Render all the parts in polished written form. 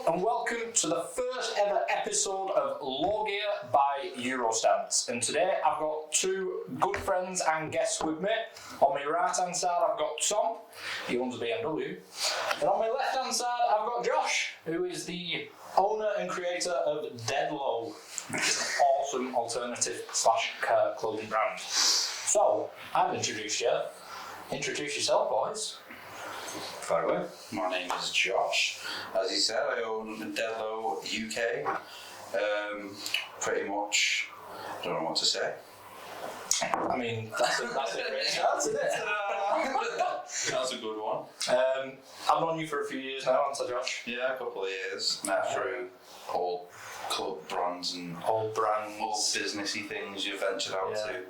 and welcome to the first ever episode of Lowgear by EuroStance. And today I've got two good friends and guests with me. On my right hand side I've got Tom, he owns a BMW. And on my left hand side I've got Josh, who is the owner and creator of Deadlow, which is an awesome alternative / car clothing brand. So, I've introduced you. Introduce yourself, boys. Far away. My name is Josh. As he said, I own Deadlow UK. Pretty much, I don't know what to say. I mean, that's a great start, isn't it? That's a good one. I've known you for a few years now, haven't I, Josh? Yeah, a couple of years. Met through all club brands and all businessy things you ventured out to.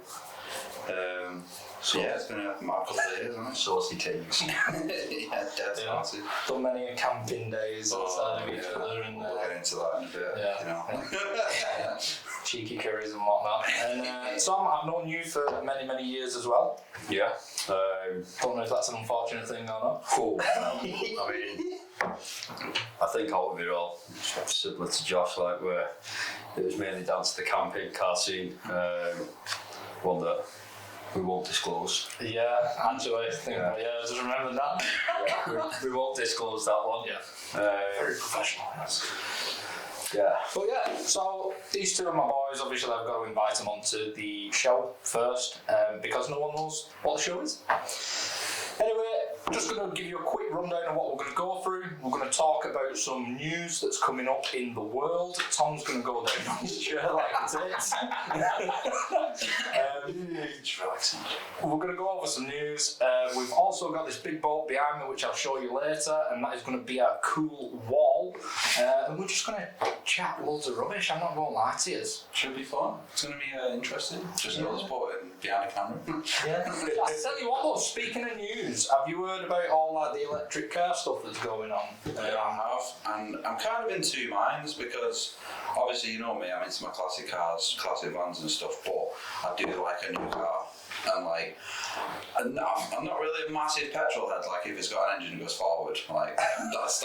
So yeah, it's been a couple of years, hasn't it? Saucy things. Yeah, dead saucy. Done many camping days outside of each other, and we'll get into that in a bit. You know. Cheeky curries and whatnot. And Tom, I've known you for many years as well. Yeah. Don't know if that's an unfortunate thing or not. Cool. I mean, I think out of it all, similar to Josh, like where it was mainly down to the camping car scene, one that we won't disclose. Yeah, actually, I just remember that. Yeah, we won't disclose that one. Yeah. Very professional. Yeah. But yeah, so these two are my boys. Obviously, I've got to invite them onto the show first because no one knows what the show is. Anyway, just going to give you a quick rundown of what we're going to go through. We're going to talk about some news that's coming up in the world. Tom's going to go down on his chair like it is. We're going to go over some news. We've also got this big boat behind me, which I'll show you later, and that is going to be our cool wall. And we're just going to chat loads of rubbish. I'm not going to lie to you. Should be fun. It's going to be interesting. Just us boating behind the camera. Yeah. I tell you what though, speaking of news, have you heard about all like the electric car stuff that's going on? Yeah, I have, and I'm kind of in two minds because obviously you know me, I'm into my classic cars, classic vans and stuff, but I do like a new car. And like, I'm not really a massive petrol head. Like if it's got an engine that goes forward, like that's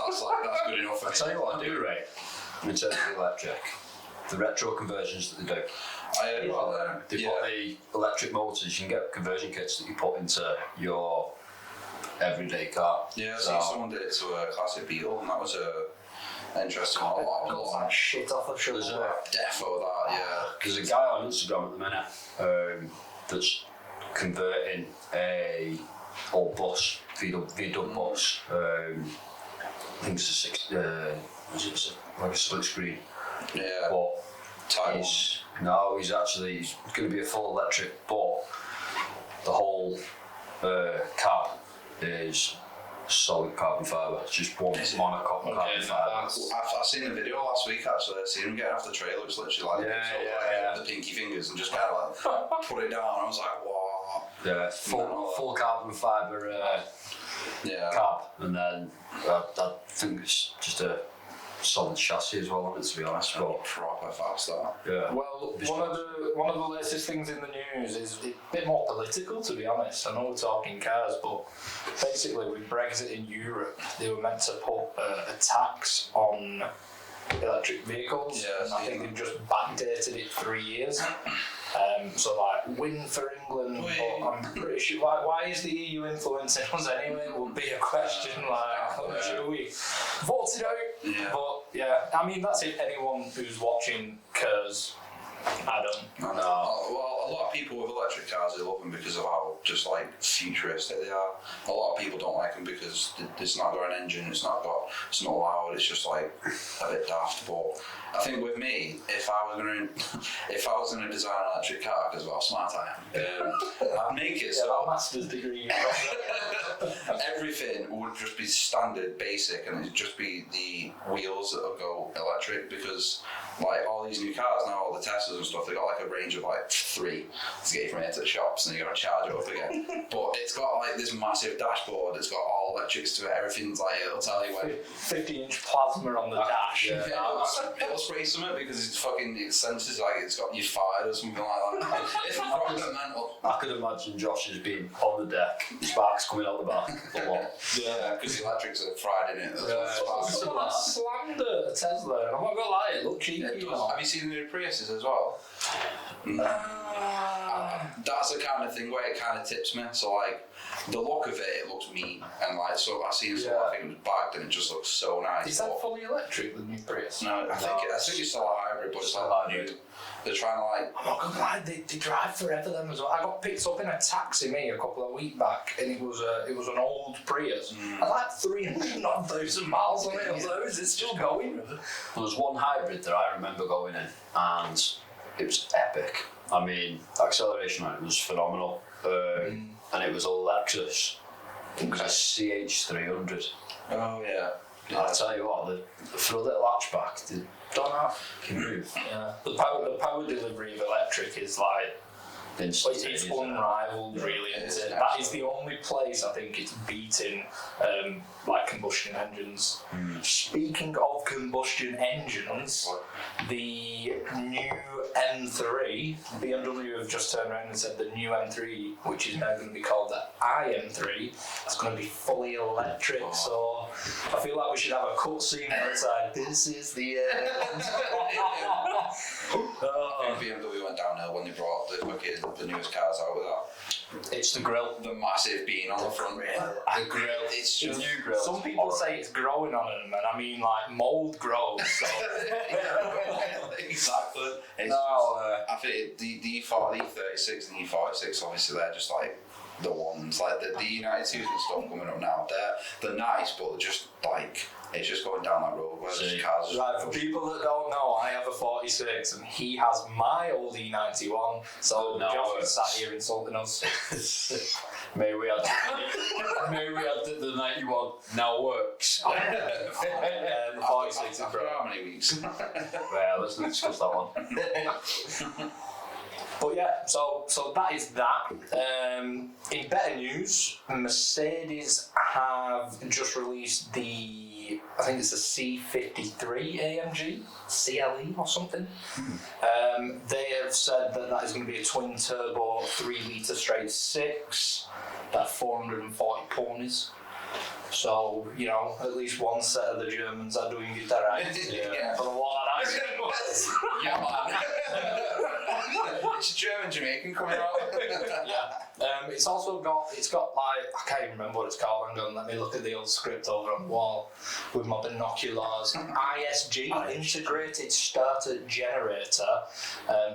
good enough for me. I'll tell you what I do rate in terms of the electric. The retro conversions that they do. They've got the electric motors. You can get conversion kits that you put into your everyday car. Yeah, I see someone did it to a classic Beetle, and that was a interesting one. Got shit off the shoulder. There's a defo that, yeah. There's a guy on Instagram at the minute that's converting a old bus, VW bus. I think it's like a split screen. Yeah. But he's going to be a full electric, but the whole cab is solid carbon fibre. It's just one monocoque carbon fibre. I've seen the video last week actually. I seen him getting off the trailer. It's literally like the pinky fingers and just kind of like put it down. I was like, wow. Yeah, full carbon fibre cab, and then I think it's just a solid chassis as well, to be honest. But proper fast that. Yeah. Well, one of the latest things in the news is a bit more political, to be honest. I know we're talking cars, but basically with Brexit in Europe, they were meant to put a tax on electric vehicles, and I think they've just backdated it 3 years. So like win for England, but I'm pretty sure why is the EU influencing us anyway would be a question. Like I'm sure we voted out, but yeah, I mean that's if anyone who's watching cares. I don't. Well, a lot of people with electric cars, they love them because of how just like futuristic they are. A lot of people don't like them because it's not got an engine, it's not loud, it's just like a bit daft. But I think with me, if I was gonna design an electric car, because of how smart I am, I'd make it so master's degree. everything would just be standard, basic, and it'd just be the wheels that'll go electric. Because like all these new cars now, all the Teslas and stuff, they got like a range of like 3 to get you from here to the shops, and you got to charge it up again. But it's got like this massive dashboard. It's got all electrics to it. Everything's like, it'll tell you when. 50-inch plasma on the dash. Yeah, it'll spray something because it senses like it's got you fired or something like that. It's fucking mental. I could imagine Josh as being on the deck, sparks coming out the back. Yeah, because the electrics are fried in it. That's what sparks. Someone slammed a Tesla, and I'm not gonna lie, it looked cheeky. It does. Have you seen the new Priuses as well? That's the kind of thing where it kind of tips me. So like, the look of it looks mean, and like, so I seen some, I think it was bagged, and it just looks so nice. Is that fully electric, the new Prius? No, I think it's still a hybrid, but it's Still like hybrid. new. They're trying to like. I'm not gonna lie, they drive forever them as well. I got picked up in a taxi a couple of weeks back, and it was an old Prius. I had like 300,000 miles on it. I was like, is it still going? There was one hybrid that I remember going in, and it was epic. I mean, acceleration on it was phenomenal, and it was a Lexus. It was a CH300. Oh yeah. I tell you what, for a little hatchback, they don't have can move. Yeah. The power delivery of electric is like. It's Instantaneous. unrivaled, really, isn't it? That is the only place I think it's beating like combustion engines. Speaking of combustion engines, the new M3, BMW have just turned around and said the new M3, which is now going to be called the iM3, is going to be fully electric. So I feel like we should have a cutscene where it's like, this is the end. I think BMW went downhill when they brought the newest cars out with that. It's the grill. The massive bean on the front. The grill. It's The just. new grill. Some people say it's growing on them, and I mean like mould grows. So. Exactly. It's No, I think the E40, the E36 and the E46, obviously they're just like the ones, like the United Twos and stuff coming up now. They're nice, but they're just like, it's just going down that road where there's cars. Right, for people that don't know, I have a 46 and he has my old E91, so Josh is sat here insulting us. May we add that the 91 now works. The 46 is After brilliant. how many weeks? Well, let's not discuss that one. But yeah, so that is that. In better news, Mercedes have just released the, I think it's the C53 AMG, CLE or something. They have said that is going to be a twin turbo 3 litre straight 6, about 440 ponies. So, you know, at least one set of the Germans are doing it right. Yeah. For the one that I Yeah, man. It's German Jamaican coming out. Yeah. It's got like, I can't even remember what it's called. Hang on, let me look at the old script over on the wall with my binoculars. ISG, integrated starter generator,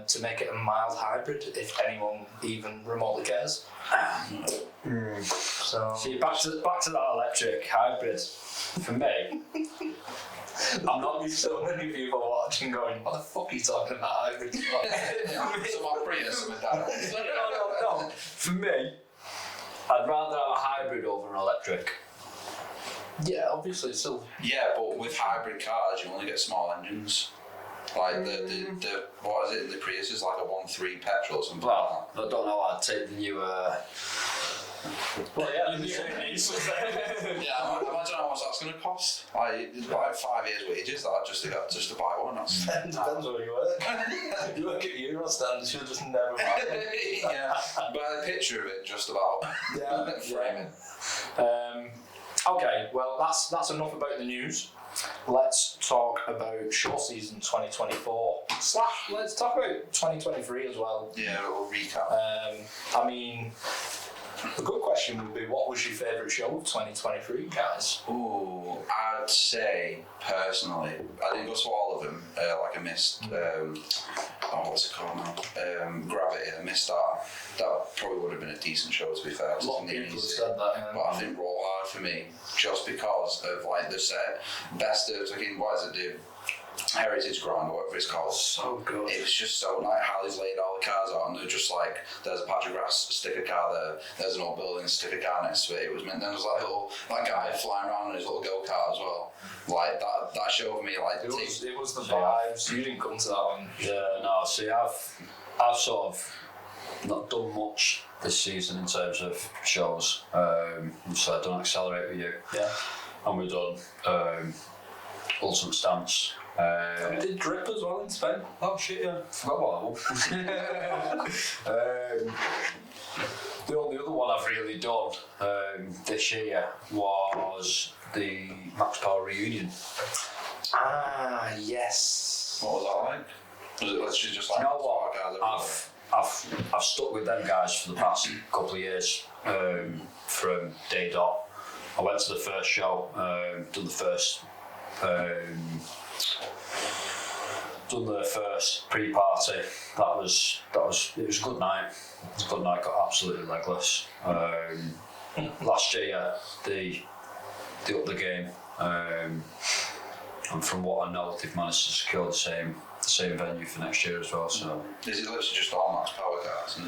to make it a mild hybrid, if anyone even remotely cares. So See, back to that electric hybrid. For me, I'm not with so many people watching going, what the fuck are you talking about hybrid? So my Prius with that. no. For me, I'd rather have a hybrid over an electric. Yeah, obviously it's still. Yeah, but with hybrid cars, you only get small engines. Like the what is it? The Prius is like a 1.3 petrol or something. Well, I don't know. I'd take the new. Well, yeah, Yeah, imagine how much that's going to cost. Like 5 years wages that just to buy one. That's depends where you work. You work at EuroStance, you'll just never buy it. yeah. But a picture of it, just about. Yeah, Frame it. Okay, well that's enough about the news. Let's talk about show season 2024. / let's talk about 2023 as well. Yeah, a little recap. I mean, the good question would be, what was your favourite show of 2023, guys? Ooh, I'd say personally, I didn't go to all of them. Like I missed, what's it called now? Gravity. I missed that. That probably would have been a decent show, to be fair. A lot of people have said that. But I think Roll Hard for me, just because of like the set, best of fucking, what does it do? Heritage Grind or whatever it's called. So good. It was just so like Harley's laid all the cars out and they're just like there's a patch of grass, stick a car there, there's an old building, stick a car next to it. It was meant then there's like that guy flying around in his little go-kart as well. Like that showed me like it was the vibes. You didn't come to that one. Yeah, no, see I've sort of not done much this season in terms of shows. So I've done Accelerate with you. Yeah. And we've done Ultimate Stance. We did Drip as well in Spain. Oh shit, yeah. Forgot about that one. The only other one I've really done this year was the Max Power reunion. Ah, yes. what was that like? Was it literally just like You know what? cars I've stuck with them guys for the past couple of years. From day dot, I went to the first show, done the first pre-party. It was a good night. It was a good night. Got absolutely legless. Last year they upped the game, and from what I know, they've managed to secure the same venue for next year as well. So Is it literally just all Max Power cars?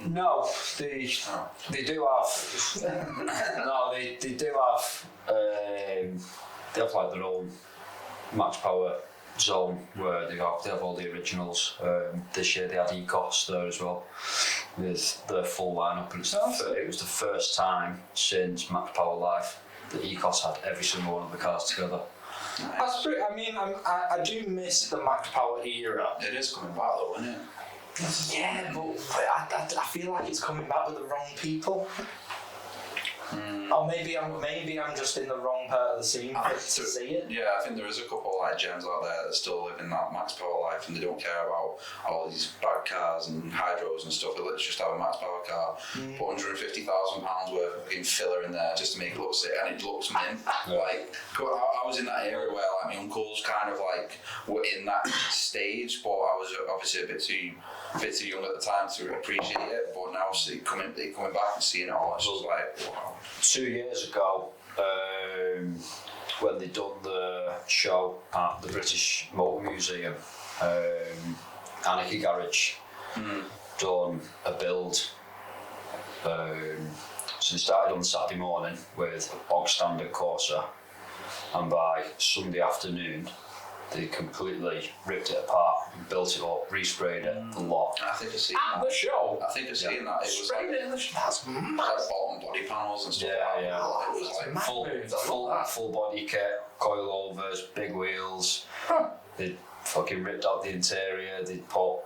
no, they do have no, they do have they have like their own Max Power zone where they have all the originals. This year they had Ecos there as well with the full lineup, and it was the first time since Max Power Live that Ecos had every single one of the cars together. That's pretty, I mean, I do miss the Max Power era. It is coming back though, isn't it? Yeah, but I feel like it's coming back with the wrong people. Or maybe I'm just in the wrong part of the scene to see it. Yeah, I think there is a couple like gems out there that still live in that Max Power life and they don't care about all these bad cars and hydros and stuff. They literally just have a Max Power car, put £150,000 worth of fucking filler in there just to make it look sick, and it looks mint. Like, I was in that era where like my uncles kind of like were in that stage, but I was obviously a bit too young at the time to appreciate it. But now coming back and seeing it all, it's just like wow. 2 years ago, when they done the show at the British Motor Museum, Anarchy Garage done a build. So they started on Saturday morning with a bog standard Corsa, and by Sunday afternoon they completely ripped it apart and built it up, resprayed it, the lot. I think I've seen At that. the show. I think I've seen that. It was Sprayed like, it in the show. That's like mad. bottom body panels and stuff. Yeah. It was like Full body kit, coilovers, big wheels. They fucking ripped out the interior. They put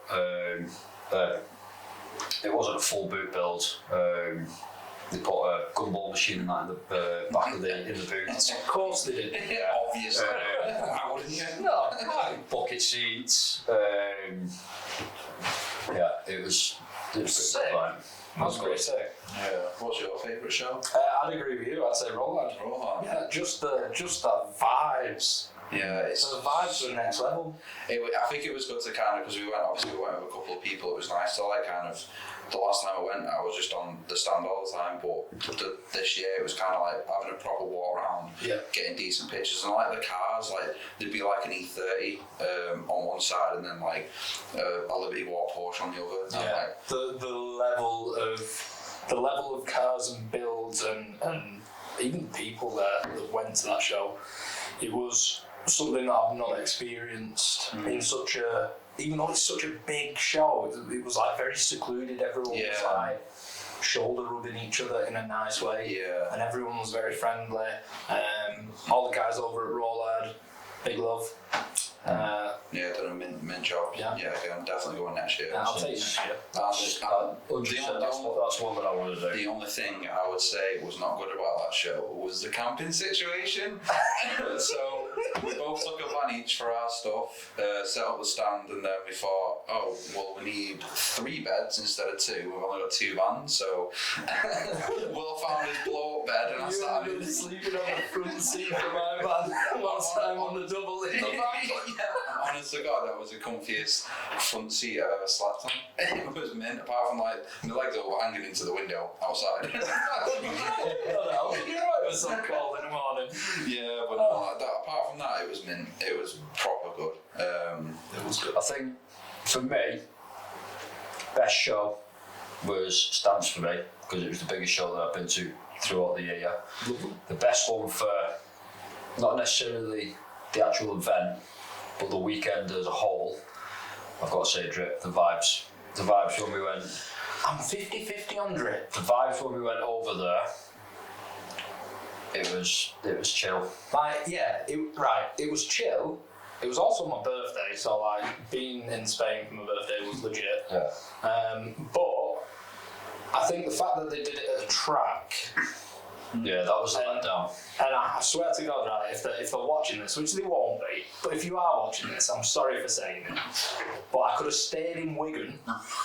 it wasn't a full boot build. They put a gumball machine in that in the back of the boot. Of course they did. yeah, obviously. How wouldn't you? No, why? Bucket seats. Yeah, it was pretty Sick. good time. That's pretty sick. Yeah. What's your favourite show? I'd agree with you. I'd say Roland. Rohan. Yeah, just the vibes. Yeah, it's The vibes are next level. I think it was good to kind of, because we went with a couple of people, it was nice to like kind of, the last time I went I was just on the stand all the time, but this year it was kind of like having a proper walk around, getting decent pictures, and like the cars, like there'd be like an E30 on one side and then like a Liberty Walk Porsche on the other. Yeah, like, the level of cars and builds and even people that went to that show, it was something that I've not experienced in such a, even though it's such a big show, it was like very secluded. Everyone was like shoulder rubbing each other in a nice way, and everyone was very friendly. All the guys over at Rollard, big love. done a mint job. Yeah, okay, I'm definitely going next year. I'll take next year. That's one that I want to do. The only thing I would say was not good about that show was the camping situation. So we both took a van each for our stuff, set up the stand, and then we thought, oh, well, we need 3 beds instead of 2. We've only got 2 vans, so Will found his blow-up bed, and I started sleeping on the front seat of my van last time on the double in the back. Honest to God, that was the comfiest front seat I've ever slept on. It was mint, apart from like my legs were hanging into the window outside. You're right, it was so cold in the morning. Yeah, but no, apart from that, it was mint. It was proper good. It was good. I think for me, best show was Stance for me because it was the biggest show that I've been to throughout the year. The best one for not necessarily the actual event, but the weekend as a whole. I've got to say, Drip, the vibes. The vibes when we went. I'm 50-50 on Drip. The vibes when we went over there. It was chill. Like, yeah, it was chill. It was also my birthday, so like being in Spain for my birthday was legit. Yeah. But I think the fact that they did it at a track, Yeah, that was a letdown. and I swear to God, right, if they're watching this, which they won't be, but if you are watching this, I'm sorry for saying it, but I could have stayed in Wigan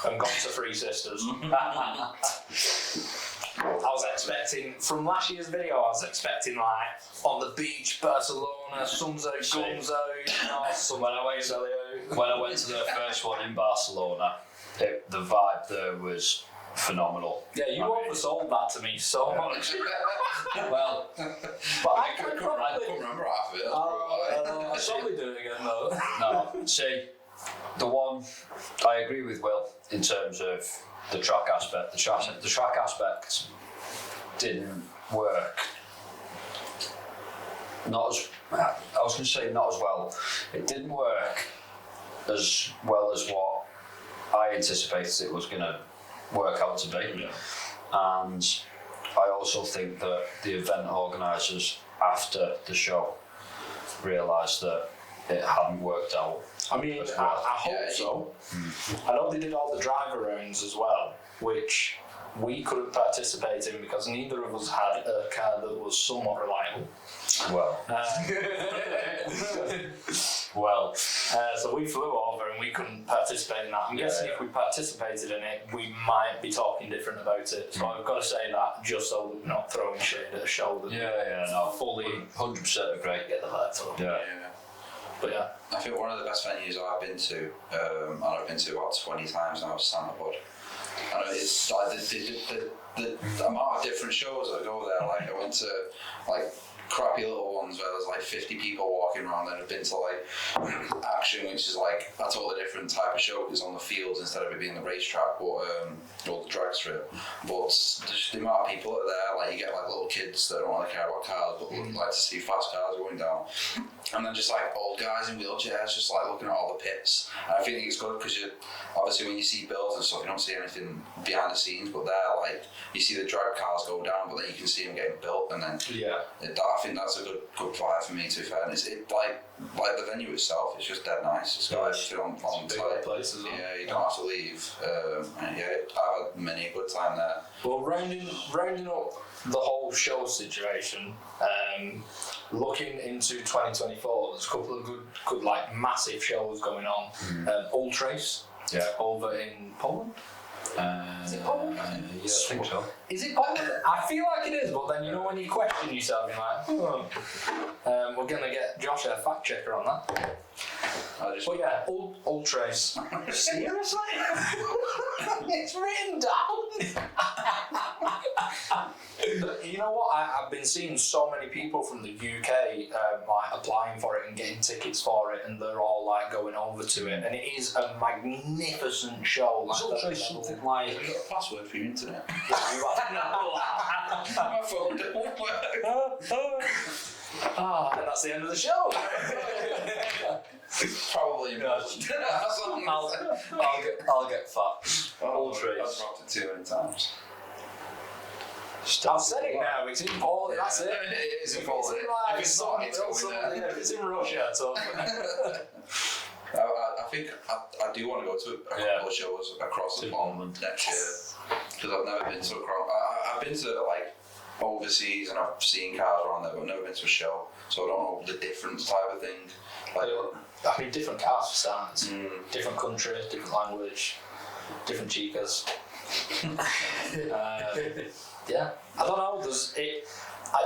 and gone to Three Sisters. I was expecting, from last year's video, I was expecting like on the beach, Barcelona, sun's out, guns out, some When I went to the first one in Barcelona, the vibe there was phenomenal. Yeah, you oversold that to me so much. Well, But I couldn't probably... remember half of it. I'll probably do it again though. no, see, the one, I agree with Will in terms of the track aspect. The track aspect didn't work. Not as, I was going to say not as well. It didn't work as well as what I anticipated it was going to work out to be. Yeah. And I also think that the event organisers after the show realised that it hadn't worked out. I mean, as I well. hope so. I know they did all the driver rounds as well, which we couldn't participate in because neither of us had a car that was somewhat reliable. Well, well, so we flew over and we couldn't participate in that. I'm guessing if we participated in it, we might be talking different about it. So I've got to say that just so that we're not throwing shade at a show that no, fully 100% agree. get the vibes on. Yeah. But yeah. I think one of the best venues I've been to, and I've been to about 20 times now, is Sandalwood. I know it's like the amount of different shows that go there. Like I went to like crappy little ones where there's like 50 people walking around, and I've been to like Action, which is like a totally different type of show. It's on the fields instead of it being the racetrack, but or the drag strip. But just the amount of people that are there, like you get like little kids that don't really care about cars but would like to see fast cars going down, and then just like old guys in wheelchairs just like looking at all the pits. And I think it's good because you obviously when you see builds and stuff, you don't see anything behind the scenes, but there like you see the drag cars go down, but then you can see them getting built, and then I think that's a good vibe for me, to be fair. And it's like the venue itself, it's just dead nice. It's got everything on site. Place as well. Yeah, you don't have to leave. And yeah, I've had many a good time there. Well, rounding up the whole show situation, looking into 2024, there's a couple of good like massive shows going on. Ultrace, over in Poland. Is it Poland? Yeah, I think so. Is it Poland? I feel like it is, but then you know when you question yourself, you're like, we're gonna get Josh a fact checker on that. But yeah, Ultrace. Seriously? It's written down. You know what? I've been seeing so many people from the UK like applying for it and getting tickets for it, and they're all like going over to it, and it is a magnificent show. Like, Ultrace something like. Have you got a password for your internet? No. My phone didn't work. And that's the end of the show. Probably important. I'll get facts. Ultrace. I've dropped it too many times. I've said it now, it's in Poland, that's it. It is in If Poland. it's If it's not, it's going there. if it's in Russia, so. I think I do want to go to a couple of shows across the pond next year, because I've never been to I've been to like overseas and I've seen cars around there, but I've never been to a show, so I don't know the difference type of thing. Like, I mean, different cars for starters, different country, different language, different chicas. Yeah, I don't know.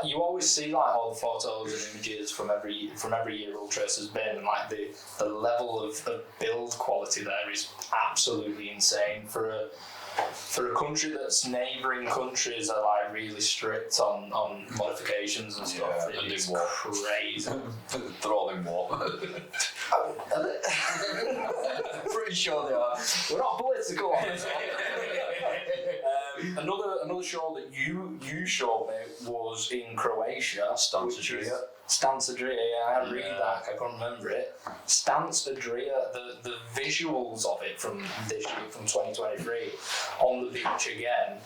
You always see like all the photos and images from every year Ultrace has been, and like the level of build quality there is absolutely insane for for a country that's neighbouring countries are like really strict on modifications and stuff. Yeah, It's and they war. crazy. They're all in war. Are they? Pretty sure they are. We're not political on this one. Another show that you showed me was in Croatia. Stance which is Adria. Stance Adria, yeah, I read that, I can't remember it. Stance Adria, the visuals of it from this year, from 2023, on the beach again,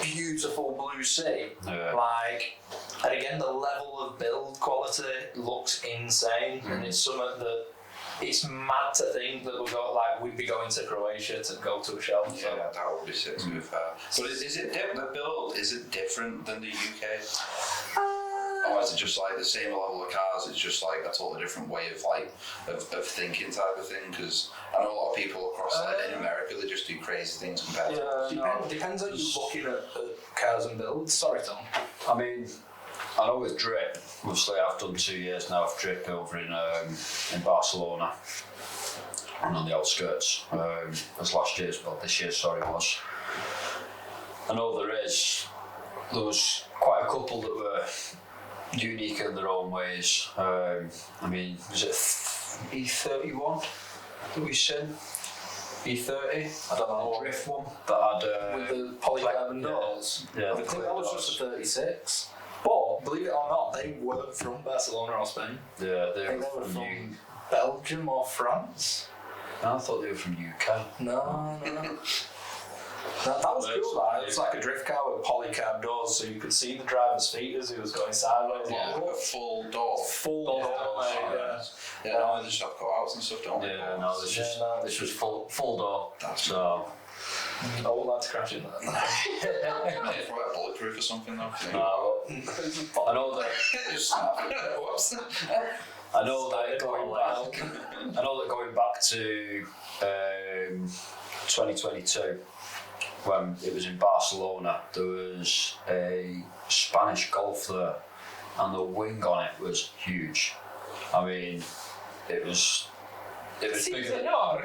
beautiful blue sea. Yeah. Like, and again, the level of build quality looks insane, and it's something that it's mad to think that we'd be going to Croatia to go to a show. Yeah, So. that would be sick to be fair. But is it the build? Is it different than the UK? Or is it just like the same level of cars? It's just like a totally different way of thinking type of thing. Because I know a lot of people across in America, they just do crazy things compared to. Depends on you looking at cars and builds. Sorry, Tom. I mean, I know with drip, obviously I've done 2 years now of drip over in Barcelona and on the outskirts. As last year's, well, this year, sorry, was. I know there was quite a couple that were unique in their own ways. I mean, was it E31 that we seen? E30? I don't know. Drift one that had With the polycarbon yeah. doors. Yeah, I the think clear that was doors. just a 36. But believe it or not, they weren't from Barcelona or Spain. Yeah, I they think were they were from from Belgium or France. I thought they were from UK. No. That was cool. That. It was like a drift car with polycarb doors, so you could see the driver's feet as he was going sideways. Yeah, Like, like a full door. full door, mate, Yeah, no, they just have cutouts and stuff, don't they? Yeah, no, this was full door. That's So I would like to crash in that. It's probably bulletproof or something though. I know that Whoops. I know that going back to 2022 when it was in Barcelona, there was a Spanish Golf there, and the wing on it was huge. I mean, it was bigger than no,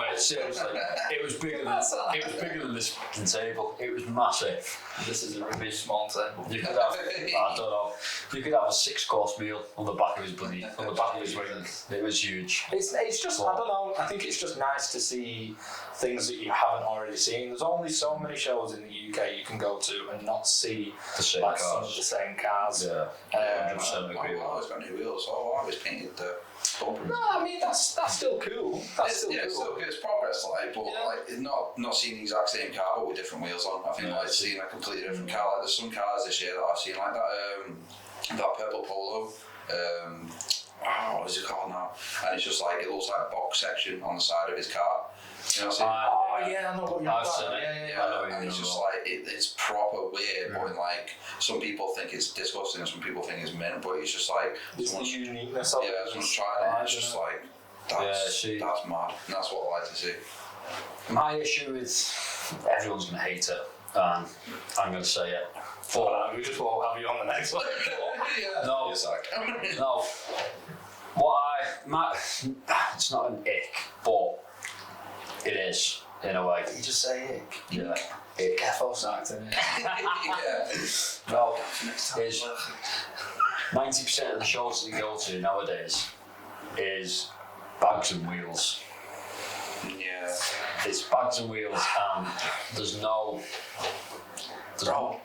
mate, seriously, it was bigger than this table. It was massive. This is a really small table. You could have, I don't know, you could have a 6-course meal on the back of his wing. It was huge. It's just, I don't know, I think it's just nice to see things that you haven't already seen. There's only so many shows in the UK you can go to and not see The same like some of cars. the same cars. Yeah, 100% agree with I always got new wheels, so I always painted the bumpers. No, I mean that's still cool. That's still It's cool. still good. It's progress, but like not seeing the exact same car but with different wheels on. I think like seeing a completely different car. Like there's some cars this year that I've seen like that purple Polo. What is it called now? And it's just like it looks like a box section on the side of his car. You know what I'm saying? Yeah, I know what you're I've talking seen about. it. Yeah, and it's just like it's proper weird, but in like some people think it's disgusting, and some people think it's mint, but it's just like It's the someone's uniqueness of it. someone's tried it, and it's just like that's mad, and that's what I like to see. My issue is everyone's going to hate it, and I'm going to say it. We just won't have you on the next one. No, no. It's not an ick, but it is in a way. You just say ick. Yeah. Ick. Careful, sacked, isn't it? No, is 90% of the shows that you go to nowadays is bags and wheels. Yeah. It's bags and wheels, and there's no. Bro,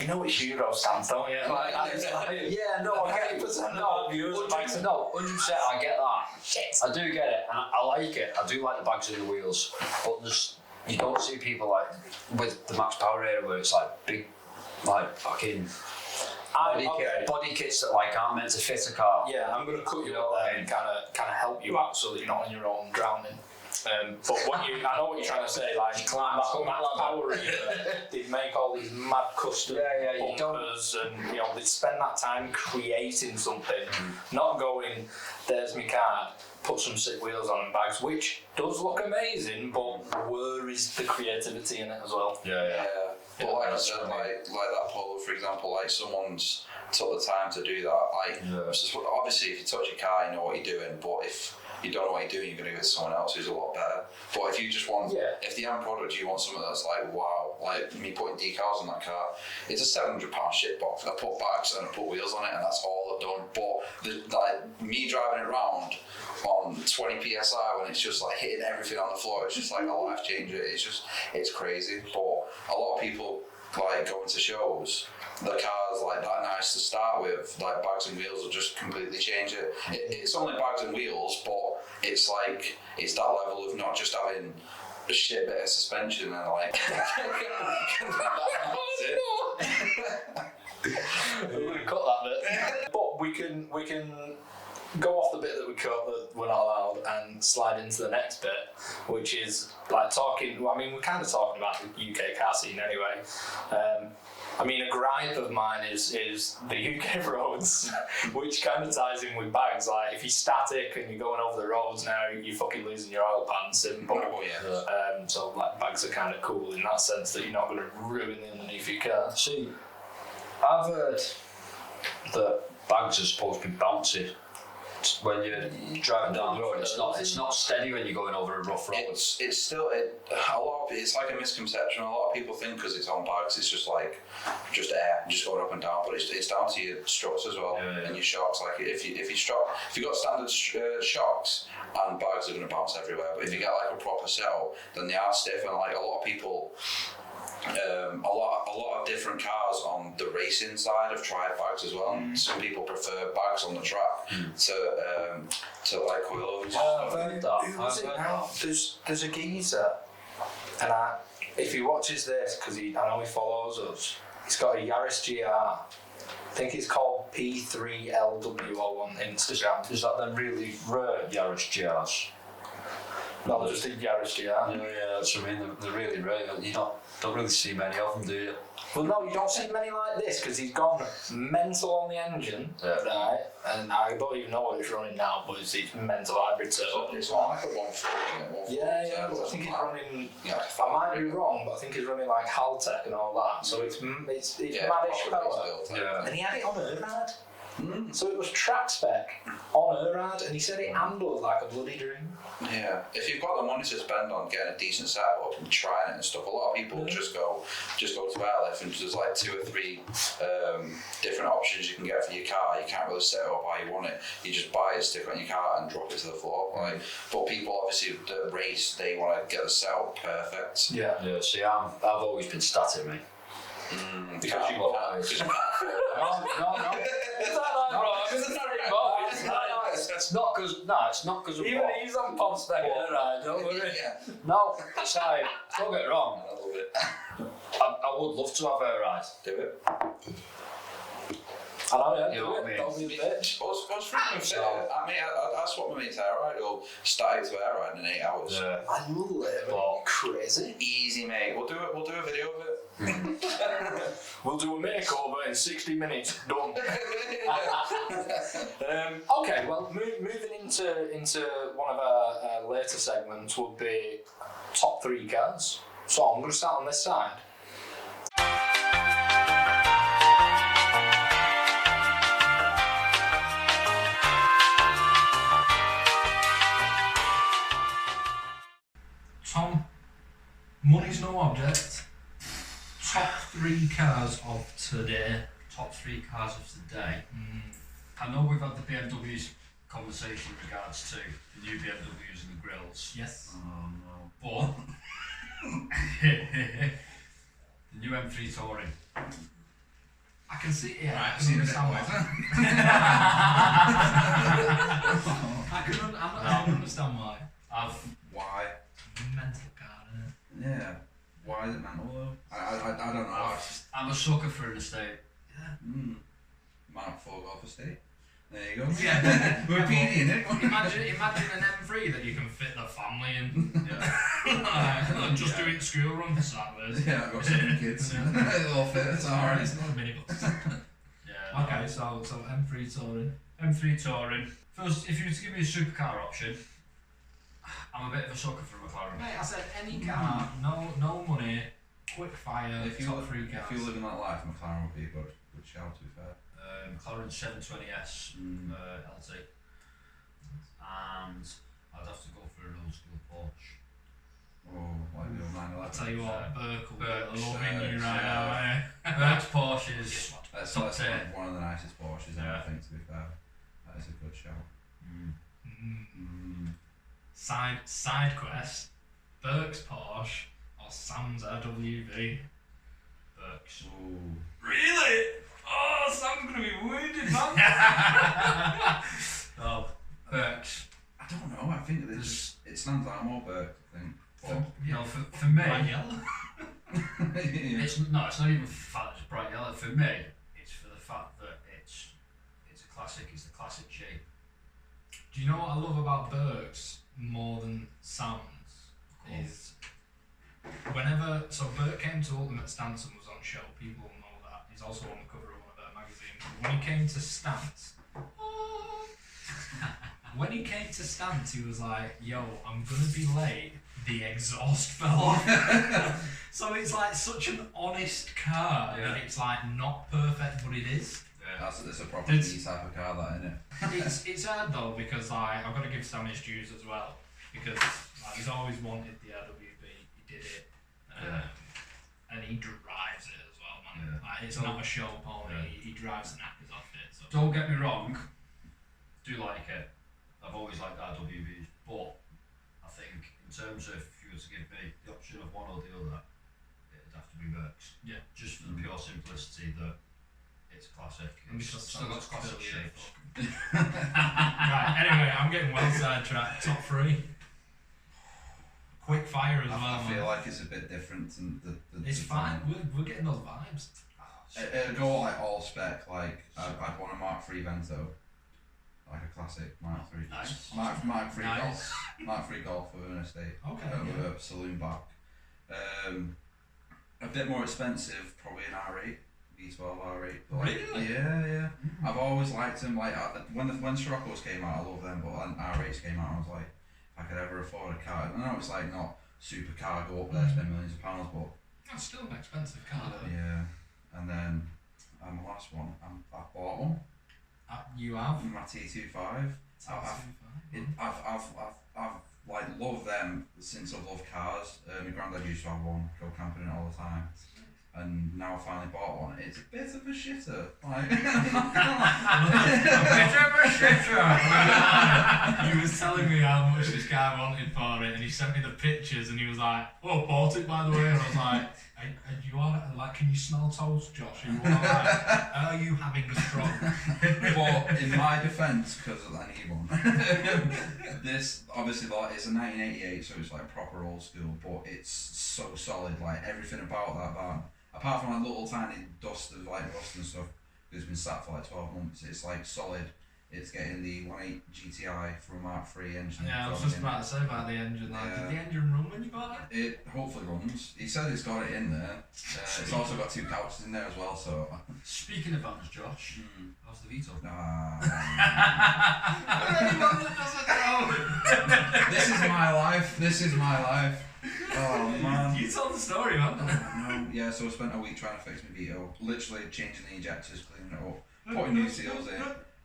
you know it's EuroStance, don't you? Yeah, no, I get it. 90% No, of viewers are 100%, no, 100%, I get that. I do get it, and I like it. I do like the bags and the wheels, but you don't see people like with the Max Power era where it's like big, like fucking body kits that like aren't meant to fit a car. Yeah, I'm going to cut you out there and kind of help you out so that you're not on your own drowning. But I know what you're trying to say. Like climb back on that power era, they'd make all these mad custom bumpers, and they'd spend that time creating something, not going, "There's my car, put some sick wheels on and bags," which does look amazing, but where is the creativity in it as well? Yeah. But like I said, like that Polo, for example, like someone's took the time to do that. Like, obviously, if you touch your car, you know what you're doing. But if you don't know what you're doing, you're going to get someone else who's a lot better. But if you just want, if the end product, you want something that's like, wow, like me putting decals on that car, it's a £700 shit box. I put bags and I put wheels on it, and that's all I've done. But like me driving it around on 20 psi when it's just like hitting everything on the floor, it's just like a life changer. It's crazy. But a lot of people like going to shows, the car's like that nice to start with, like bags and wheels will just completely change it. It's only bags and wheels, but it's like, it's that level of not just having a shit bit of suspension and like that's it. We're going to cut that bit. But we can go off the bit that we cut that we're not allowed and slide into the next bit, which is like talking, well, I mean, we're kind of talking about the UK car scene anyway. I mean, a gripe of mine is the UK roads, which kind of ties in with bags. Like, if you're static and you're going over the roads now, you're fucking losing your oil pan, simple. So, like, bags are kind of cool in that sense that you're not going to ruin the underneath your car. See, I've heard that bags are supposed to be bouncy. When you're driving down the road, it's not steady when you're going over a rough road. It's still a lot of it's like a misconception. A lot of people think because it's on bags, it's just like air, just going up and down. But it's down to your struts as well and your shocks. Like if you got standard shocks and bags are going to bounce everywhere. But if you get like a proper setup, then they are stiff. And like a lot of people. A lot of different cars on the racing side have tried bags as well. Some people prefer bags on the track to like coilovers. I've heard that. There's a geezer, and if he watches this, because I know he follows us, he's got a Yaris GR. I think it's called P3LW on Instagram. Is that them really rare Yaris GRs? No, they're just a Yaris GR. Yeah, that's what I mean. They're really rare. You don't really see many of them, do you? Well, no, you don't see many like this because he's gone mental on the engine, right? And I don't even know what it's running now, but it's mental hybrid turbo. It's not like a 140. Yeah, but I think he's running. I might be wrong, but I think he's running like Haltech and all that. So it's maddish power. And he had it on Urad. So it was track spec on Urad, and he said it handled like a bloody dream. Yeah, if you've got the money to spend on getting a decent setup and trying it and stuff, a lot of people just go to Airlift and there's like 2 or 3 different options you can get for your car. You can't really set it up how you want it. You just buy it, stick it on your car, and drop it to the floor. Like, but people obviously that race, they want to get the setup perfect. Yeah. See, I've always been static, mate. Because you can't. No. It's not because of Even what. he's on pump spec, right? Don't worry. No, it's like, don't get it wrong. I love it. I would love to have air ride. Do it. I know, yeah. You know what I mean? Don't be a bitch. What's freaking fit? I mean, I swap my mate's air ride. He'll start to air ride in 8 hours. Yeah. I love it. Well, crazy. Easy, mate. We'll do a video of it. We'll do a makeover in 60 minutes. Done. Okay, well, moving into one of our later segments would be top 3 cars. So I'm going to start on this side. Tom, money's no object. Top 3 cars of today. top 3 cars of today. I know we've had the BMWs conversation in regards to the new BMWs and the grills. Yes. Oh no. But the new M3 Touring. I can see it. Yeah, Right, I can understand why. I can understand why. Why? Mental car, isn't it? Yeah. Why is it mental though? I don't know. I'm a sucker for an estate. Man, I'm 4 golf estate. There you go. Yeah. We're PD in it. Imagine an M3 that you can fit the family in. Yeah. Just doing school run for Saturdays. Yeah, I've got 7 kids. They all fit. It's alright. It's not a minibus. Yeah. Okay, so M3 Touring. M3 Touring. First, if you were to give me a supercar option, I'm a bit of a sucker for a McLaren. Mate, I said any car, no money, quick fire, If you top 3 cars. If you're living that life, McLaren would be a good shout, to be fair. McLaren 720S LT. And old school Porsche. Oh, like the old 911. I'll tell you what, Birk will be Birks, loving you right yeah. now, eh? Birks Porsches. That's Top one, tier. one of the nicest Porsches, Yeah. I think, to be fair. That is a good shout. Side quest, Birks Porsche or Sam's RWB? Birks. Ooh. Really? Oh, Sam's gonna be wounded, man. Oh, Birks. I don't know, I think that it stands out more Birks, I think. No, for me, Bright yellow. Yeah. it's not even the fact it's bright yellow. For me, it's for the fact that it's a classic. It's the classic shape. Do you know what I love about Birks more than Sam's? Is whenever Birk came to Ultimate Stance and was on show, people will know that. He's also on the cover of one of their magazines. But when he came to Stance, he was like, "Yo, I'm gonna be late. The exhaust fell off." So it's like such an honest car, Yeah. and it's like not perfect, but it is. That's a proper It's- B type of car, that, isn't it? It's hard though because I've got to give Sam his dues as well because he's always wanted the RWB. He did it, and he drives it as well, man. Yeah. Like, it's So- not a show pony. Yeah. He drives the knackers off it. So. Don't get me wrong. Do like it. I've always liked RWBs, but I think in terms of if you were to give me the option of one or the other, it'd have to be Birks. Yeah. Just for the pure simplicity that it's classic. And It's because still got Sam's classic clearly a shapes. Right. Anyway, I'm getting well sidetracked. Top 3. Quick fire as well. I feel man. like it's a bit different than the It's fine. We're getting those vibes. It'd go like all spec, like I'd want a Mark III Vento, like a classic Mark III. Nice. Mark III Nice. Golf, Mark III Golf with an estate, Okay. with a saloon back. A bit more expensive, probably an R8, V12 R8. But like, Really? Yeah. I've always liked them. Like when Scirocco's came out, I loved them, but when R8s came out, I was like, if I could ever afford a car. I know it's like not super car, go up there, spend millions of pounds, but That's still an expensive car. Though. yeah. And then the last one, I bought one. You have. My T25. I've like loved them since I've loved cars. My granddad used to have one, go camping in it all the time. And now I finally bought one. It's a bit of a shitter. Like, He was telling me how much this guy wanted for it, and he sent me the pictures, and he was like, "Oh, bought it by the way." And I was like, "Are you alright? Like, can you smell toast, Josh? Are you alright? Are you having a stroke?" but in my defence, because I need one, this obviously like it's a 1988, so it's like proper old school, but it's so solid. Like everything about that van, apart from like little tiny dust of like rust and stuff, because it's been sat for like 12 months, it's like solid. It's getting the 1.8 GTI from a Mark III engine. Yeah, I was just about to say about the engine. Like, Yeah. did the engine run when you bought it? It hopefully runs. He said it's got it in there. It's also got 2 couches in there as well, so. Speaking of vans, Josh, how's the Vito? This is my life. This is my life. Oh man. You told the story, man. No. Yeah, so I spent a week trying to fix my Vito. Literally changing the injectors, cleaning it up, putting new seals in,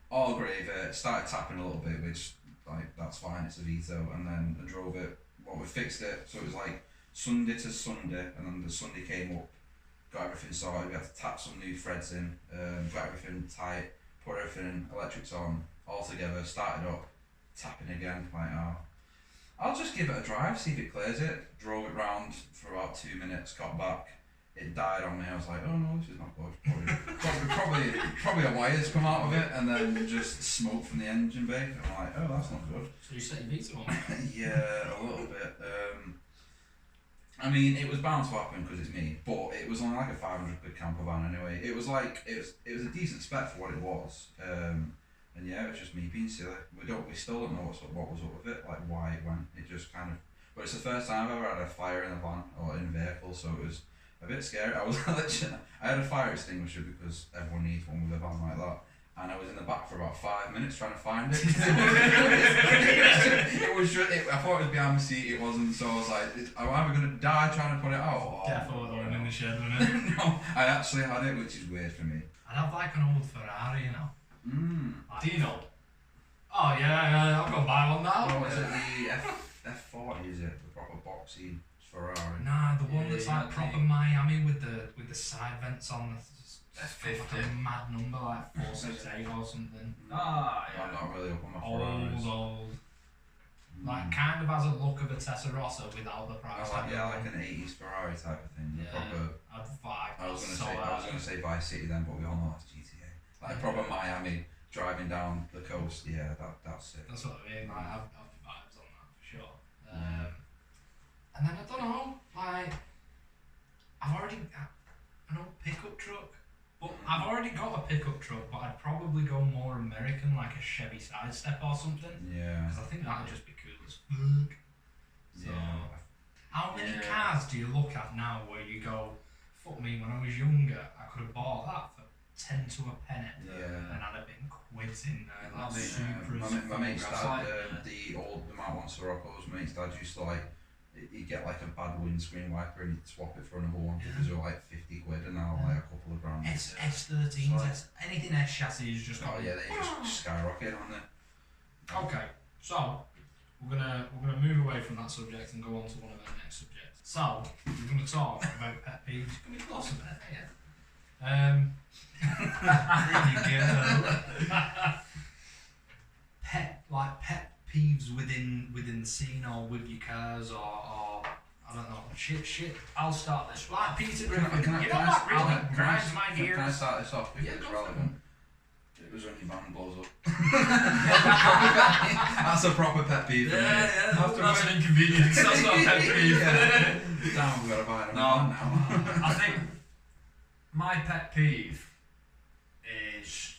all gravy. Started tapping a little bit, which like that's fine. It's a Vito, and then I drove it. Well, we fixed it, so it was like Sunday to Sunday, and then the Sunday came up, got everything sorted. We had to tap some new threads in, got everything tight, put everything in, electrics on, all together. Started up, tapping again. Like, oh, I'll just give it a drive, see if it clears it. Drove it round for about 2 minutes, got back. It died on me. I was like, oh no, this is not good. Probably a wire's come out of it, and then just smoke from the engine bay. And I'm like, oh, that's not good. So you set your Vito on? Yeah, a little bit. I mean, it was bound to happen because it's me, but it was on like a 500 quid camper van anyway. It was like it was a decent spec for what it was. And yeah, it was just me being silly. We still don't know what was up with it, like why it went. It just kind of. But it's the first time I've ever had a fire in a van or in a vehicle, so it was a bit scary. I had a fire extinguisher because everyone needs one with a van like that, and I was in the back for about 5 minutes trying to find it. It was just, I thought it was behind my seat. It wasn't, so I was like, am I ever gonna die trying to put it out? Careful with the one in the shed, wasn't it? No, I actually had it, which is weird for me. I'd have like an old Ferrari, you know. Do you know? Oh yeah, I'll go buy one now. What was it, the F40 40, is it? The proper boxy Ferrari. Nah, the one that's like proper Miami with the side vents on. F50. Like a mad number, like 468 or something. Ah, yeah. I'm not really up on my Ferraris. Old. Like kind of has a look of a Testarossa without the price tag. Like an 80s Ferrari type of thing. Yeah. Proper. I'd vibe. I was gonna say Vice City then, but we all know that's GTA. Like proper Miami driving down the coast. Yeah, that's it. That's what I mean. Like I've vibes on that for sure. And then I don't know. Like I've already an old pickup truck. But I've already got a pickup truck, but I'd probably go more American, like a Chevy Sidestep or something. Yeah. Because I think that'd just be cool as fuck. So, how many cars do you look at now where you go, fuck me, when I was younger, I could have bought that for 10 to a penny. Yeah. And I'd have been quids in there. Like My mate's dad, the Mark 1 Sirocco's mate's dad used to like, he'd get like a bad windscreen wiper and he'd swap it for another one because they were like 50 quid and now like a couple of grand. S13s, anything S chassis is just. Oh yeah, they just skyrocket on there. Okay, so we're gonna move away from that subject and go on to one of our next subjects. So we're gonna talk about pet peeves. Can we close a bit? Yeah. There you go. Pet peeves within the scene or with your cars or I don't know, shit. I'll start this one. Like Peter Griffin. Can I- You can know I- what can I- really can I- grinds my Can I gears? start this off because Yeah, it's go for it. relevant? It was when your van blows up. That's a proper pet peeve for me. That's an inconvenience. That's not a pet peeve. Damn, we've got to buy another No. van now. I think my pet peeve is,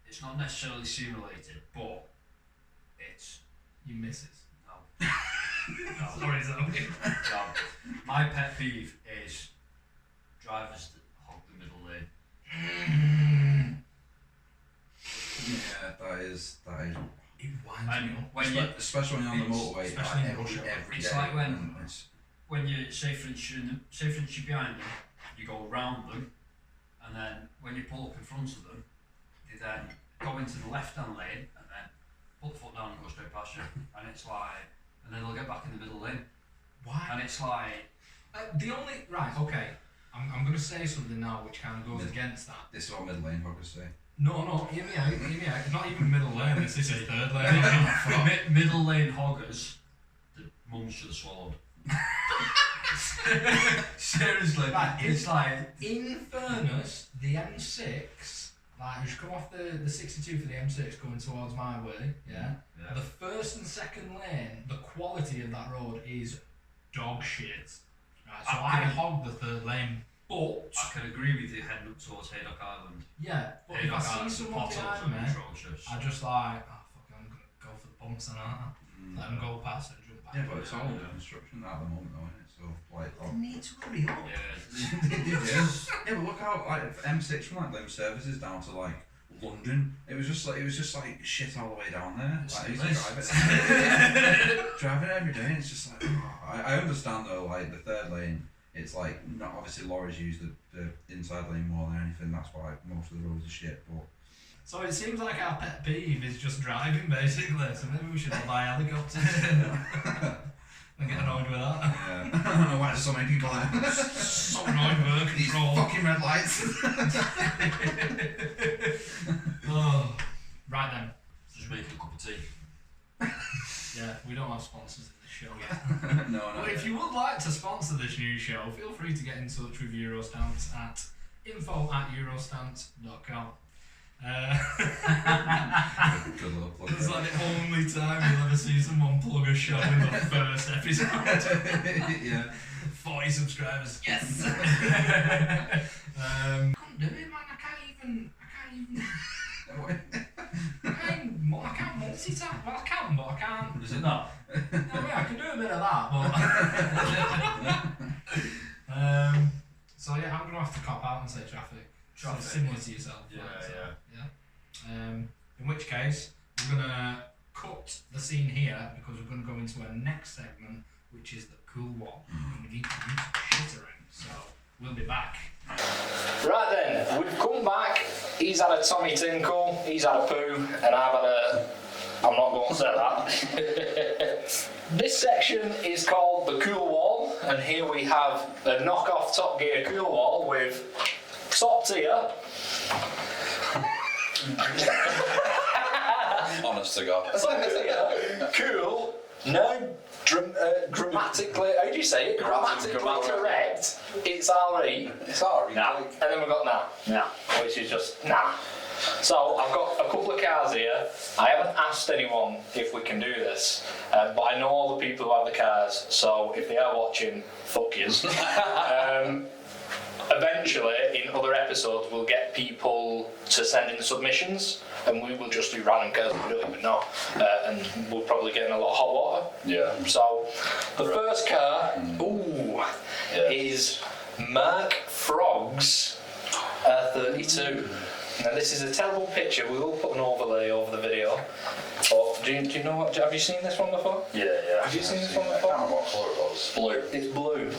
it's not necessarily scene related, but it's You misses. no. Sorry, is that okay? No. My pet peeve is drivers that hog the middle lane. Yeah, that is. It winds me And up. when you, Especially when you're on the motorway, especially in every rush hour. every It's day, like when- and it's- when you say for instance you're behind them, you go around them, and then when you pull up in front of them, they then go into the left hand lane and then put the foot down and go straight past you, and it's like, and then they'll get back in the middle lane, Why? and it's like, The only right, okay. I'm gonna say something now which kind of goes against that. this is what middle lane hookers say. No, hear me out. It's not even middle lane. This is third lane. middle lane hoggers, the mum should have swallowed. Seriously, Right, it's like, In fairness, the M6, like as you come off the 62 for the M6 going towards my way, yeah. The first and second lane, the quality of that road is dog shit. Right, so I hog the third lane, but I can agree with you heading up towards Haydock Island. yeah, but if I see someone behind me, atrocious. I just like, oh fuck, I'm gonna go for the bumps and that. Let them go past and jump back. Yeah, but it's all under construction at the moment, though, isn't it? So like, They need to hurry up. Yeah. yeah, but look how like M6 from like Lim Services down to like London. It was just like shit all the way down there. Like, I used to drive it. Driving it every day, and it's just like I understand though, like the third lane. It's like not obviously lorries use the inside lane more than anything. That's why most of the roads are shit. But So it seems like our pet peeve is just driving basically, so maybe we should all buy helicopters and get annoyed with that. yeah, I don't know why there's so many people there. So annoyed with the These control. fucking red lights. Oh, right then. Just make a cup of tea. Yeah, we don't have sponsors in this show yet. no. But if you would like to sponsor this new show, feel free to get in touch with EuroStance at info@eurostance.com. Good luck. It's like the only time you'll ever see someone plug a show in the first episode. yeah. 40 subscribers, yes! Couldn't do it, man. I can't multitask. Well, I can, but I can't. Is it not? No, yeah, I can do a bit of that, but. So yeah, I'm gonna have to cop out and say traffic. So similar to yourself. Yeah. In which case, we're gonna cut the scene here because we're gonna go into our next segment, which is the cool one. And we need to use shit around. So we'll be back. Right then, we've come back. He's had a Tommy Tinkle, he's had a poo, and I've had a. I'm not going to say that. This section is called the Cool Wall, and here we have a knockoff Top Gear Cool Wall with top tier. Honest to God. Top tier, cool, no grammatically, how do you say it? Grammatically correct. It's RE. It's alright. Nah. And then we've got nah, which is just nah. So I've got a couple of cars here. I haven't asked anyone if we can do this, but I know all the people who have the cars, so if they are watching, fuck yous. Eventually, in other episodes, we'll get people to send in submissions, and we will just do random cars we don't even know, and we'll probably get in a lot of hot water. Yeah. So, the first car, is Mark Frog's 32. Now this is a terrible picture, we will put an overlay over the video. But do you know what, have you seen this one before? Yeah. Have you seen this one I can't before? remember what colour it was. Blue. It's blue.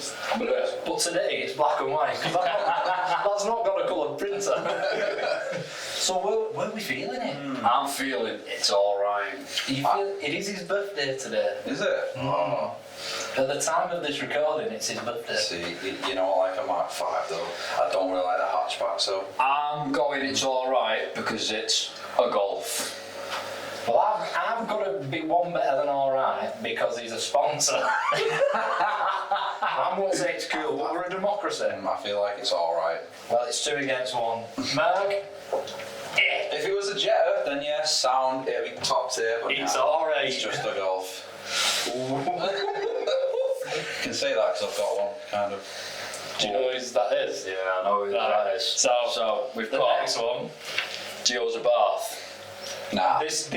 But today it's black and white, because that's not got a coloured printer. So where are we feeling it? I'm feeling it's alright. You feel, it is his birthday today. Is it? Oh. At the time of this recording, it's his birthday. See, you know, I like a Mark 5 though. I don't really like the hatchback, so. I'm going it's alright because it's a Golf. Well, I've got to be one better than alright because he's a sponsor. I'm going to say it's cool, but we're a democracy. I feel like it's alright. Well, it's 2 against 1. Mark? Yeah. If it was a Jetta, then yes, sound, it'd be top tier, but It's nah, alright. it's just a Golf. I can say that because I've got one, kind of. Do you know who that is? Yeah, I know who that is. So we've the got next one. Gio's Abarth. Nah. This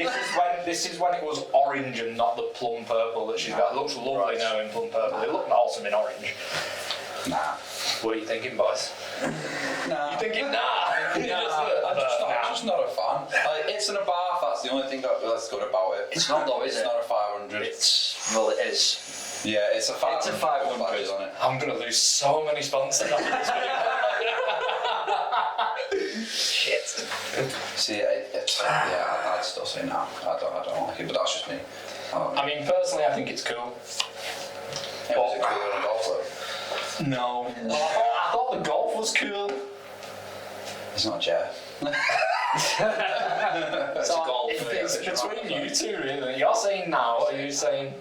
is when it was orange and not the plum purple that she's got. It looks lovely now in plum purple. It looked awesome in orange. Nah. What are you thinking, boys? Nah. You thinking nah? I'm just not a fan. Like, it's an Abarth, that's the only thing that's good about it. It's not though, is It's it? not a 500. Well, it is. Yeah, it's a 500. It's a 500. Batteries on it. I'm gonna lose so many sponsors after this video. Shit. See, I'd still say nah. I don't like it, but that's just me. I mean, personally, I think it's cool. Yeah, was it cooler than a Golf though? No. I thought the Golf was cool. It's not a Jetta. So Golf, if yeah, it's it's between you two, really. You're saying now, or are you saying?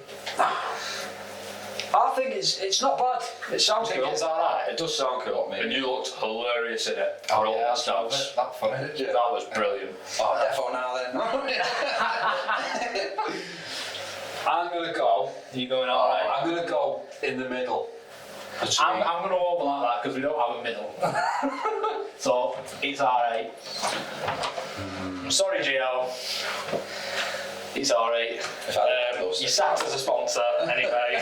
I think it's not bad. It sounds I think cool. it's alright. It does sound cool. Maybe. And you looked hilarious in it. Oh, For all yeah, the stunts. that funny. Yeah. That was brilliant. Oh, defo now then. I'm gonna go. You going alright? I'm gonna go in the middle. I'm going to overlap that because we don't have a middle. So it's alright. I'm sorry, Gio. It's alright. You sacked as a sponsor anyway.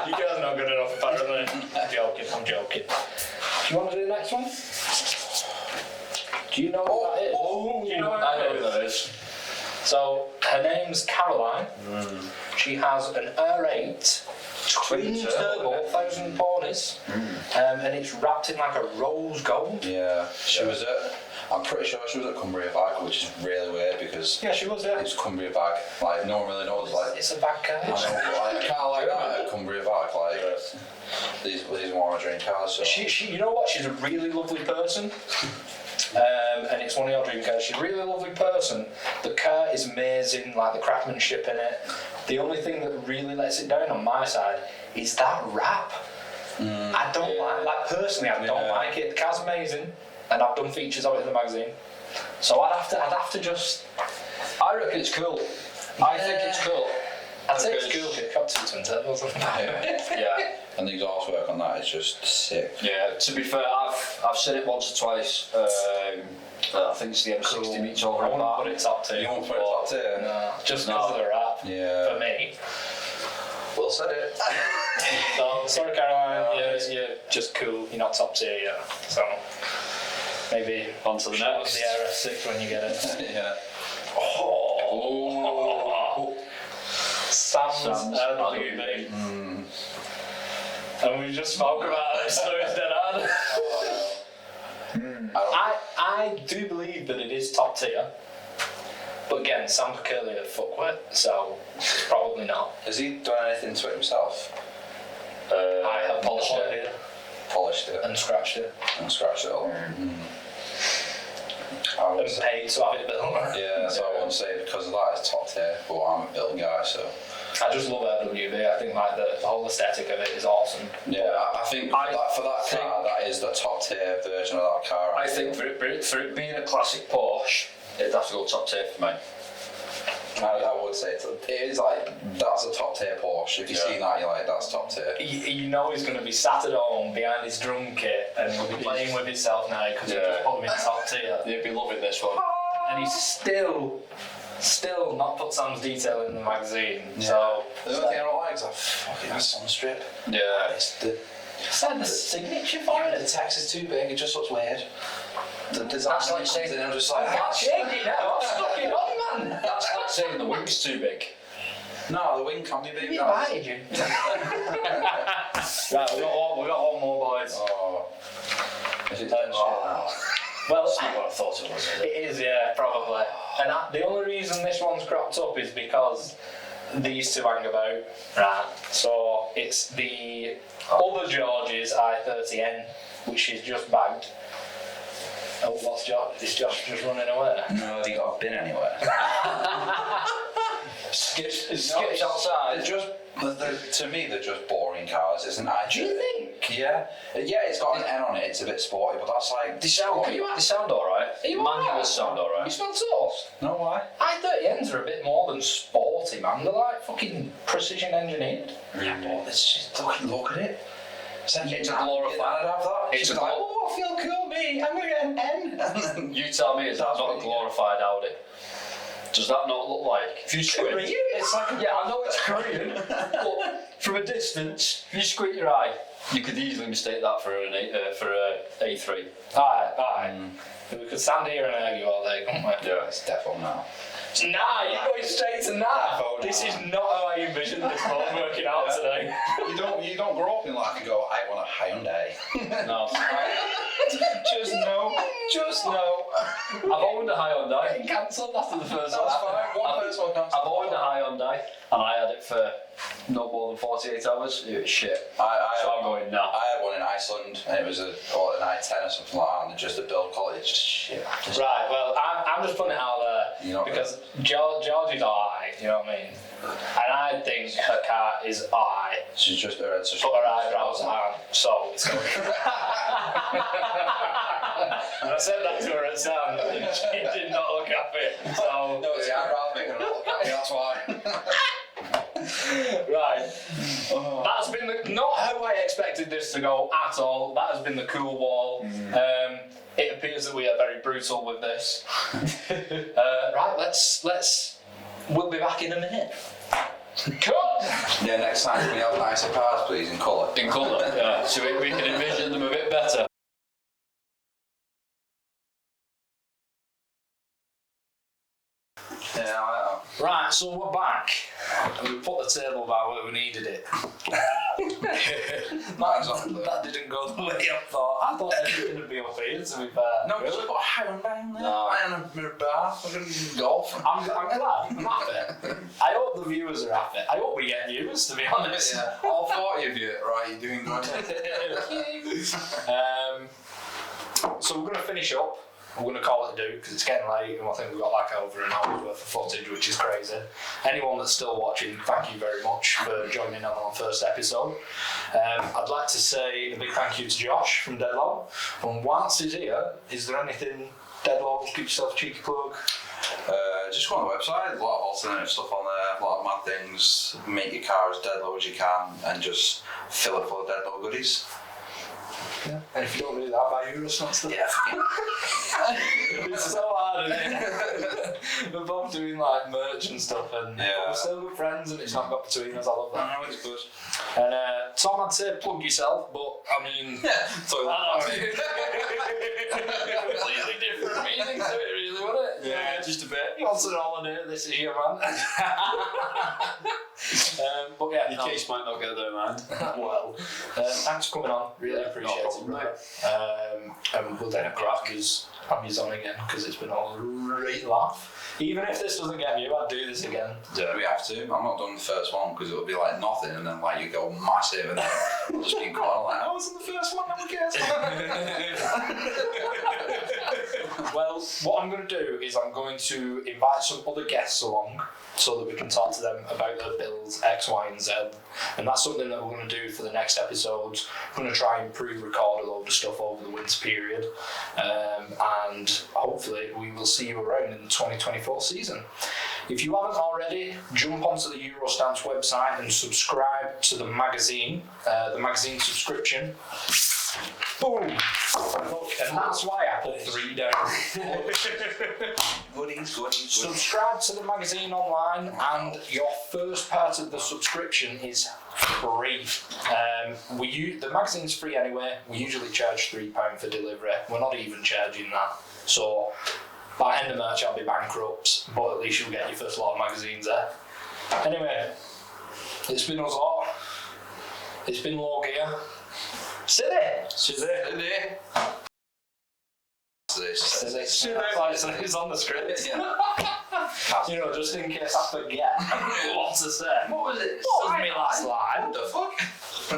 You guys are not good enough apparently. I'm joking. Do you want to do the next one? Do you know what that is? Do you know what I know that who is? that is. So her name's Caroline. She has an R8 twin turbo 1,000 ponies, and it's wrapped in like a rose gold. Yeah, she was at. I'm pretty sure she was at Cumbria Bag, which is really weird because Yeah, she was there. it's Cumbria Bag. Like no one really knows. Like It's a bad car. I know, but like, a car like that at Cumbria Bag, like these are one of my dream cars. So. She, you know what? She's a really lovely person. And it's one of your dream cars. She's a really lovely person. The car is amazing, like the craftsmanship in it. The only thing that really lets it down on my side is that wrap. I don't like personally, I don't like it. The car's amazing, and I've done features of it in the magazine. So I'd have to just. I reckon it's cool. I think it's cool. I'd say it's cool because it's got 2 twin turbos on it. Yeah. And the exhaust work on that is just sick. Yeah. To be fair, I've seen it once or twice. I think it's the M60 meets over I at wouldn't put that. it top tier. You won't put it top tier? No, just because of the wrap. Yeah. For me. Well said it. So, sorry Caroline, you're just cool, you're not top tier yet. So, maybe On to the show next. us the RS6 when you get it. Yeah. Oh. Sam's RWB. And we just spoke about it, so it's dead hard. I do believe that it is top tier. But again, Sam's clearly a fuckwit, so probably not. Has he done anything to it himself? I have polished it Polished it and scratched it and scratched it all. I and would say, paid to have it built. yeah, so I wouldn't say because of that it's top tier, but I'm a build guy, so. I just love RWB. I think like the whole aesthetic of it is awesome. Yeah, I think for that car, that is the top tier version of that car. I think for it being a classic Porsche, it'd have to go top tier for me. I would say it is like, that's a top tier Porsche. If you've seen that, you're like, that's top tier. You know he's going to be sat at home behind his drum kit and will be playing with himself now because you just put him in top tier. They'd be loving this one. And he's still not put Sam's detail in the magazine. Yeah. So the only thing I don't like is that fucking sun strip. Yeah. It's the signature for the text is too big. It just looks weird. The design That's like saying, and I'm just like, I can't change it now. I'm stuck it on, man. that's like saying the wing's too big. no, the wing can be big. Give me guys. behind you. Right, we got one more, boys. Oh, is it done shit now? Well, That's not what I thought it was. it is, yeah, probably. And the only reason this one's cropped up is because these two hang about. Right. So it's the other George's i30N, which she's just bagged. Oh, what's Josh? Is Josh just running away? No, have you got a bin anywhere? Skips No, outside. They're just, to me, they're just boring cars. It's an i30. Do you think? Yeah. Yeah, it's got an N on it. It's a bit sporty, but that's like. They sound alright. you Manuals alright? sound alright. You smell toast? No, why? i30Ns are a bit more than sporty, man. They're like fucking precision engineered. Yeah, but it's just look at it. It's a glorified. I'd have that. It's She's a like, glo- oh, I feel cool, me. I'm gonna get an N. And then You tell me, is that That's not what a you glorified Audi? Does that not look like? If you squint, it's like a yeah, I know it's Korean, but from a distance, if you squint your eye, you could easily mistake that for an A3. Aye. We could stand here and argue all day, couldn't we? Yeah. It's defo now. Nah, you're going straight to nah. This is not how I envisioned this one working out today. You don't grow up in life and go, I want a Hyundai. No. Just no. I've owned a Hyundai. Getting cancelled after the first That's one. fine. One person will cancel. I've owned a Hyundai, and I had it for no more than 48 hours. It was shit. So I'm going nah. I had one in Iceland, and it was an i10 or something like that, and just the build quality is just shit. Right, well, I'm just putting it out there You know, because George is alright, you know what I mean? And I think her car is alright. She's just her head's just Put her eyebrows on, so it's going. And I said that to her at Sam, and she did not look happy. So No, it's the eyebrows making her look at me, that's why. right, that's been not how I expected this to go at all. That has been the cool wall. It appears that we are very brutal with this. Right, let's. We'll be back in a minute. Cut. Yeah, next time can we have nicer cars, please, in colour? In colour, yeah. So we can envision them a bit better. Yeah, I Right, so we're back. We put the table back where we needed it. That didn't go the way I thought. I thought everything would be up here, to be fair. No, it's got a Hyundai in there. No. And a Abarth. We're going to golf. I'm glad. I'm happy. I hope the viewers are happy. I hope we get views, to be honest. Yeah, all 40 of you, right, you're doing good. So we're going to finish up. We're going to call it a do because it's getting late and I think we've got like over an hour's worth of footage, which is crazy. Anyone that's still watching, thank you very much for joining on our first episode. I'd like to say a big thank you to Josh from Deadlow. And whilst he's here, is there anything, Deadlow, give yourself a cheeky plug? Just go on the website, a lot of alternative stuff on there, a lot of mad things. Make your car as dead low as you can and just fill it full of dead low goodies. Yeah. And if you don't do that, buy EuroStance. Yeah, It's so hard, isn't it? We're both doing like merch and stuff, and we're still good friends, and it's not got between us. I love that. I know it's good. And Tom, I'd say plug yourself, but I mean, So completely different meaning to it, really, wasn't it? Yeah, just a bit. He wants an holiday, this is your man. But yeah, Your case might not go there, man. well, thanks for coming on. Really appreciate it, brother. And we'll then have you on again because it's been a great laugh. Even if this doesn't get you, I'd do this again. Yeah, we have to. I'm not doing the first one because it'll be like nothing, and then like you go massive, and then I'll just be going like, I was in the first one, no one cares. Well, what I'm going to do is I'm going to invite some other guests along so that we can talk to them about their builds X, Y, and Z. And that's something that we're going to do for the next episodes. We're going to try and pre-record a load of stuff over the winter period. And hopefully we will see you around in the 2024 season. If you haven't already, jump onto the EuroStance website and subscribe to the magazine subscription. Boom! And that's why I put 3 down. Goodies. Subscribe to the magazine online, and your first part of the subscription is free. The magazine's free anyway. We usually charge £3 for delivery. We're not even charging that. So by end of March I'll be bankrupt, but at least you'll get your first lot of magazines there. Anyway, it's been us lot. It's been Lowgear. Sit there. It's on the script. You know, just in case I forget what to say. What was it? What was my last line? What the fuck?